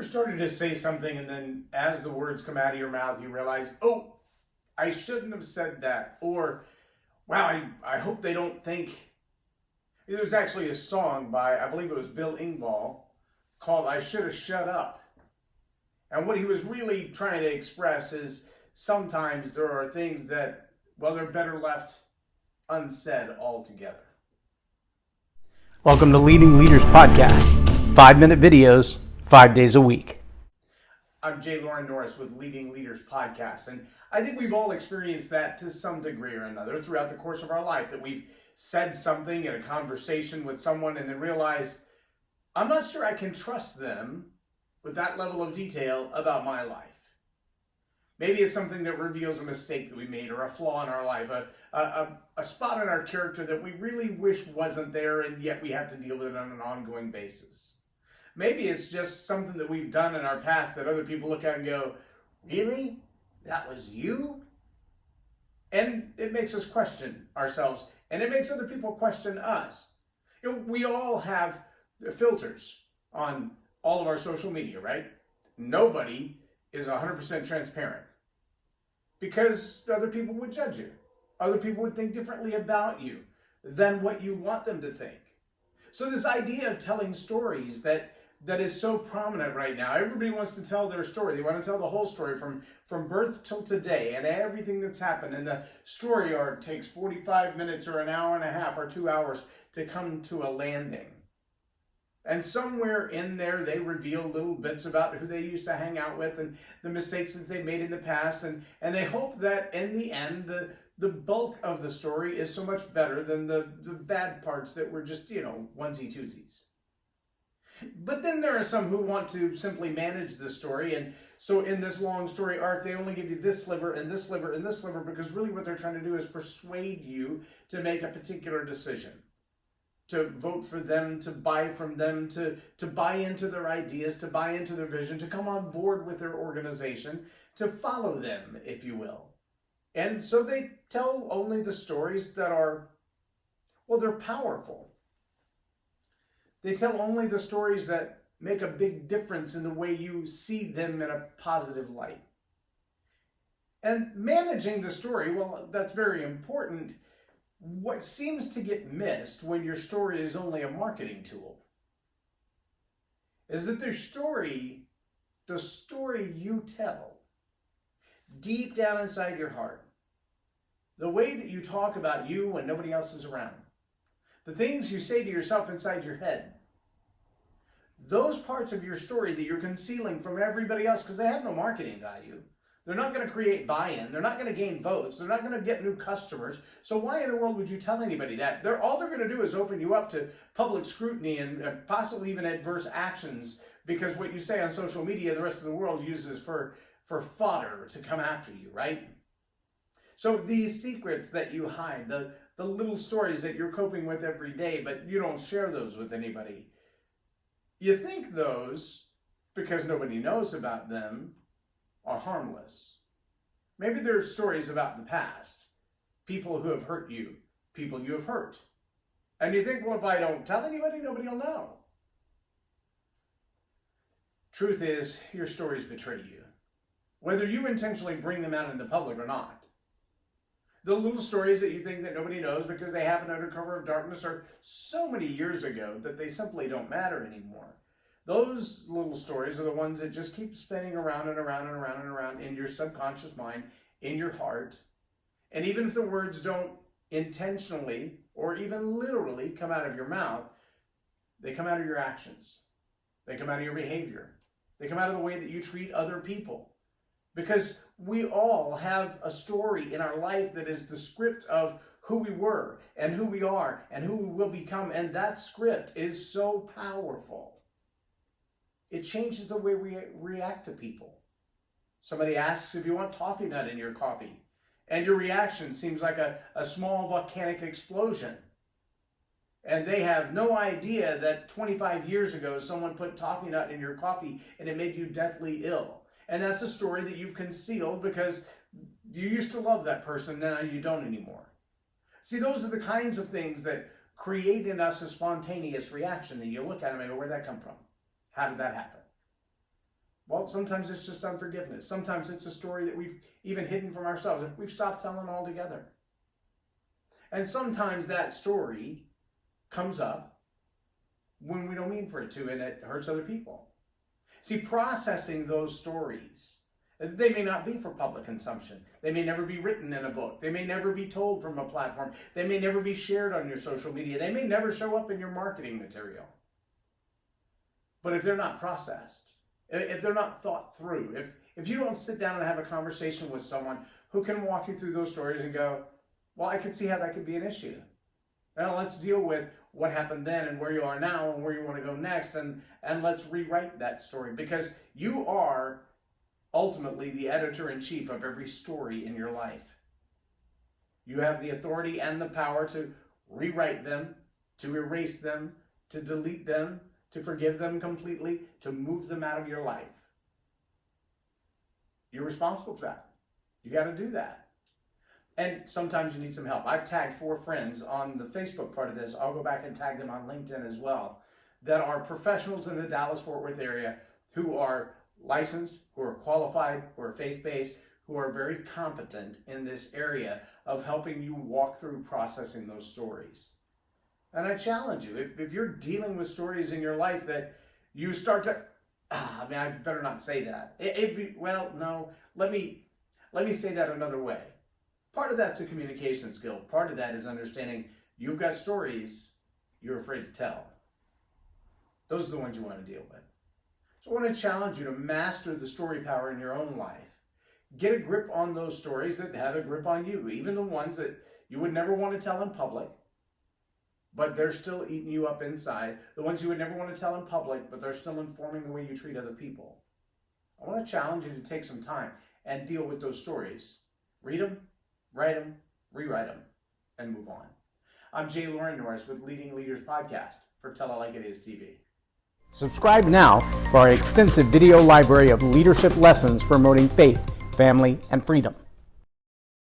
ever started to say something and then as the words come out of your mouth, you realize, oh, I shouldn't have said that. Or, wow, I hope they don't think. There's actually a song by, I believe it was Bill Engvall, called I Should Have Shut Up. And what he was really trying to express is sometimes there are things that, well, they're better left unsaid altogether. Welcome to Leading Leaders Podcast. 5-minute videos, 5 days a week. I'm Loren Norris with Leading Leaders Podcast. And I think we've all experienced that to some degree or another throughout the course of our life, that we've said something in a conversation with someone and then realized, I'm not sure I can trust them with that level of detail about my life. Maybe it's something that reveals a mistake that we made or a flaw in our life, a spot in our character that we really wish wasn't there, and yet we have to deal with it on an ongoing basis. Maybe it's just something that we've done in our past that other people look at and go, really? That was you? And it makes us question ourselves, and it makes other people question us. You know, we all have filters on all of our social media, right? Nobody is 100% transparent because other people would judge you. Other people would think differently about you than what you want them to think. So this idea of telling stories that is so prominent right now. Everybody wants to tell their story. They want to tell the whole story from birth till today and everything that's happened. And the story arc takes 45 minutes or an hour and a half or 2 hours to come to a landing. And somewhere in there, they reveal little bits about who they used to hang out with and the mistakes that they made in the past. And they hope that in the end, the bulk of the story is so much better than the bad parts that were just, onesie-twosies. But then there are some who want to simply manage the story. And so in this long story arc, they only give you this sliver and this sliver and this sliver, because really what they're trying to do is persuade you to make a particular decision, to vote for them, to buy from them, to buy into their ideas, to buy into their vision, to come on board with their organization, to follow them, if you will. And so they tell only the stories that are, well, they're powerful. They tell only the stories that make a big difference in the way you see them in a positive light. And managing the story, well, that's very important. What seems to get missed when your story is only a marketing tool is that the story you tell deep down inside your heart, the way that you talk about you when nobody else is around, the things you say to yourself inside your head, those parts of your story that you're concealing from everybody else because they have no marketing value. They're not going to create buy-in. They're not going to gain votes. They're not going to get new customers. So why in the world would you tell anybody that? All they're going to do is open you up to public scrutiny and possibly even adverse actions, because what you say on social media, the rest of the world uses for fodder to come after you, right? So these secrets that you hide, the little stories that you're coping with every day, but you don't share those with anybody. You think those, because nobody knows about them, are harmless. Maybe there's stories about the past, people who have hurt you, people you have hurt. And you think, well, if I don't tell anybody, nobody will know. Truth is, your stories betray you, whether you intentionally bring them out into public or not. The little stories that you think that nobody knows because they happened under cover of darkness are so many years ago that they simply don't matter anymore. Those little stories are the ones that just keep spinning around and around and around and around in your subconscious mind, in your heart. And even if the words don't intentionally or even literally come out of your mouth, they come out of your actions. They come out of your behavior. They come out of the way that you treat other people. Because we all have a story in our life that is the script of who we were and who we are and who we will become. And that script is so powerful. It changes the way we react to people. Somebody asks if you want toffee nut in your coffee, and your reaction seems like a small volcanic explosion. And they have no idea that 25 years ago, someone put toffee nut in your coffee and it made you deathly ill. And that's a story that you've concealed because you used to love that person, now you don't anymore. See, those are the kinds of things that create in us a spontaneous reaction that you look at them and go, where'd that come from? How did that happen? Well, sometimes it's just unforgiveness. Sometimes it's a story that we've even hidden from ourselves. We've stopped telling altogether. And sometimes that story comes up when we don't mean for it to, and it hurts other people. See, processing those stories, they may not be for public consumption. They may never be written in a book. They may never be told from a platform. They may never be shared on your social media. They may never show up in your marketing material. But if they're not processed, if they're not thought through, if you don't sit down and have a conversation with someone who can walk you through those stories and go, well, I can see how that could be an issue. Now let's deal with what happened then and where you are now and where you want to go next, and let's rewrite that story, because you are ultimately the editor-in-chief of every story in your life. You have the authority and the power to rewrite them, to erase them, to delete them, to forgive them completely, to move them out of your life. You're responsible for that. You got to do that. And sometimes you need some help. I've tagged 4 friends on the Facebook part of this. I'll go back and tag them on LinkedIn as well, that are professionals in the Dallas-Fort Worth area who are licensed, who are qualified, who are faith-based, who are very competent in this area of helping you walk through processing those stories. And I challenge you, if you're dealing with stories in your life that you start to, I better not say that. Let me say that another way. Part of that's a communication skill. Part of that is understanding you've got stories you're afraid to tell. Those are the ones you want to deal with. So I want to challenge you to master the story power in your own life. Get a grip on those stories that have a grip on you, even the ones that you would never want to tell in public, but they're still eating you up inside. The ones you would never want to tell in public, but they're still informing the way you treat other people. I want to challenge you to take some time and deal with those stories. Read them, write them, rewrite them, and move on. I'm Loren Norris with Leading Leaders Podcast for Tell It Like It Is TV. Subscribe now for our extensive video library of leadership lessons promoting faith, family, and freedom.